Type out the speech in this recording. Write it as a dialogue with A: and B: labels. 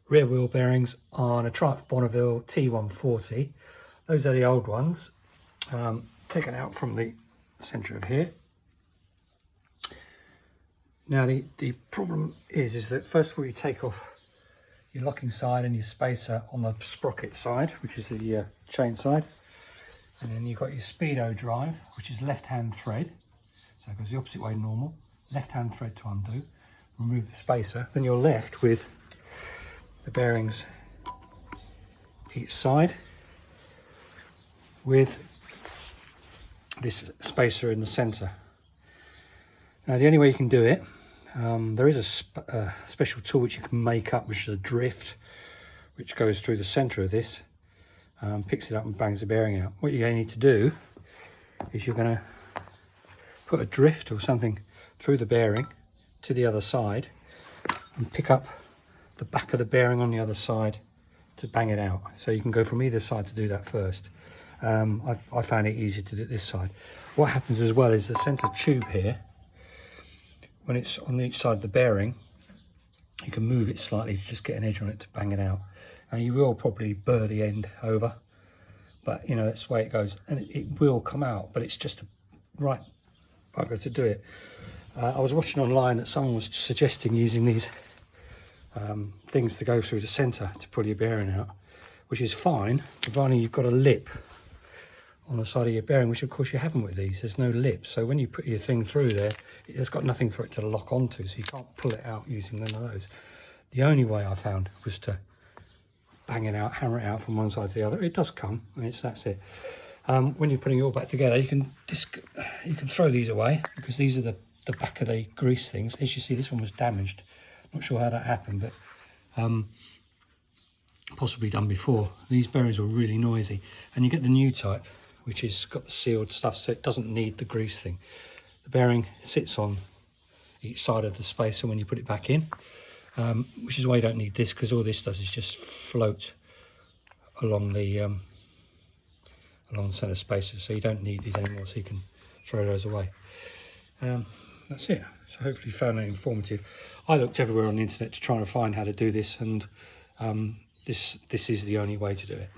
A: rear wheel bearings on a Triumph Bonneville T140. Those are the old ones, taken out from the centre of here. Now the problem is that first of all you take off your locking side and your spacer on the sprocket side, which is the chain side, and then you've got your speedo drive, which is left-hand thread, so it goes the opposite way normal, left-hand thread to undo, remove the spacer, then you're left with the bearings each side with this spacer in the centre. Now the only way you can do it, there is a special tool which you can make up, which is a drift, which goes through the centre of this, picks it up and bangs the bearing out. What you're going to need to do is you're going to put a drift or something through the bearing to the other side and pick up the back of the bearing on the other side to bang it out. So you can go from either side to do that first. I found it easier to do it this side. What happens as well is the centre tube here, when it's on each side of the bearing, you can move it slightly to just get an edge on it to bang it out. And you will probably burr the end over, but you know, that's the way it goes. And it will come out, but it's just a right bugger to do it. I was watching online that someone was suggesting using these things to go through the centre to pull your bearing out, which is fine, providing you've got a lip on the side of your bearing, which of course you haven't with these. There's no lip, so when you put your thing through there, it's got nothing for it to lock onto, so you can't pull it out using one of those. The only way I found was to bang it out, hammer it out from one side to the other. It does come, and that's it. When you're putting it all back together, you can throw these away, because these are the back of the grease things. As you see, this one was damaged. Not sure how that happened, but possibly done before. These bearings were really noisy, and you get the new type, which has got the sealed stuff, so it doesn't need the grease thing. The bearing sits on each side of the spacer when you put it back in, which is why you don't need this, because all this does is just float along the centre spacer, so you don't need these anymore, so you can throw those away. That's it. So hopefully you found that informative. I looked everywhere on the internet to try and find how to do this, and this is the only way to do it.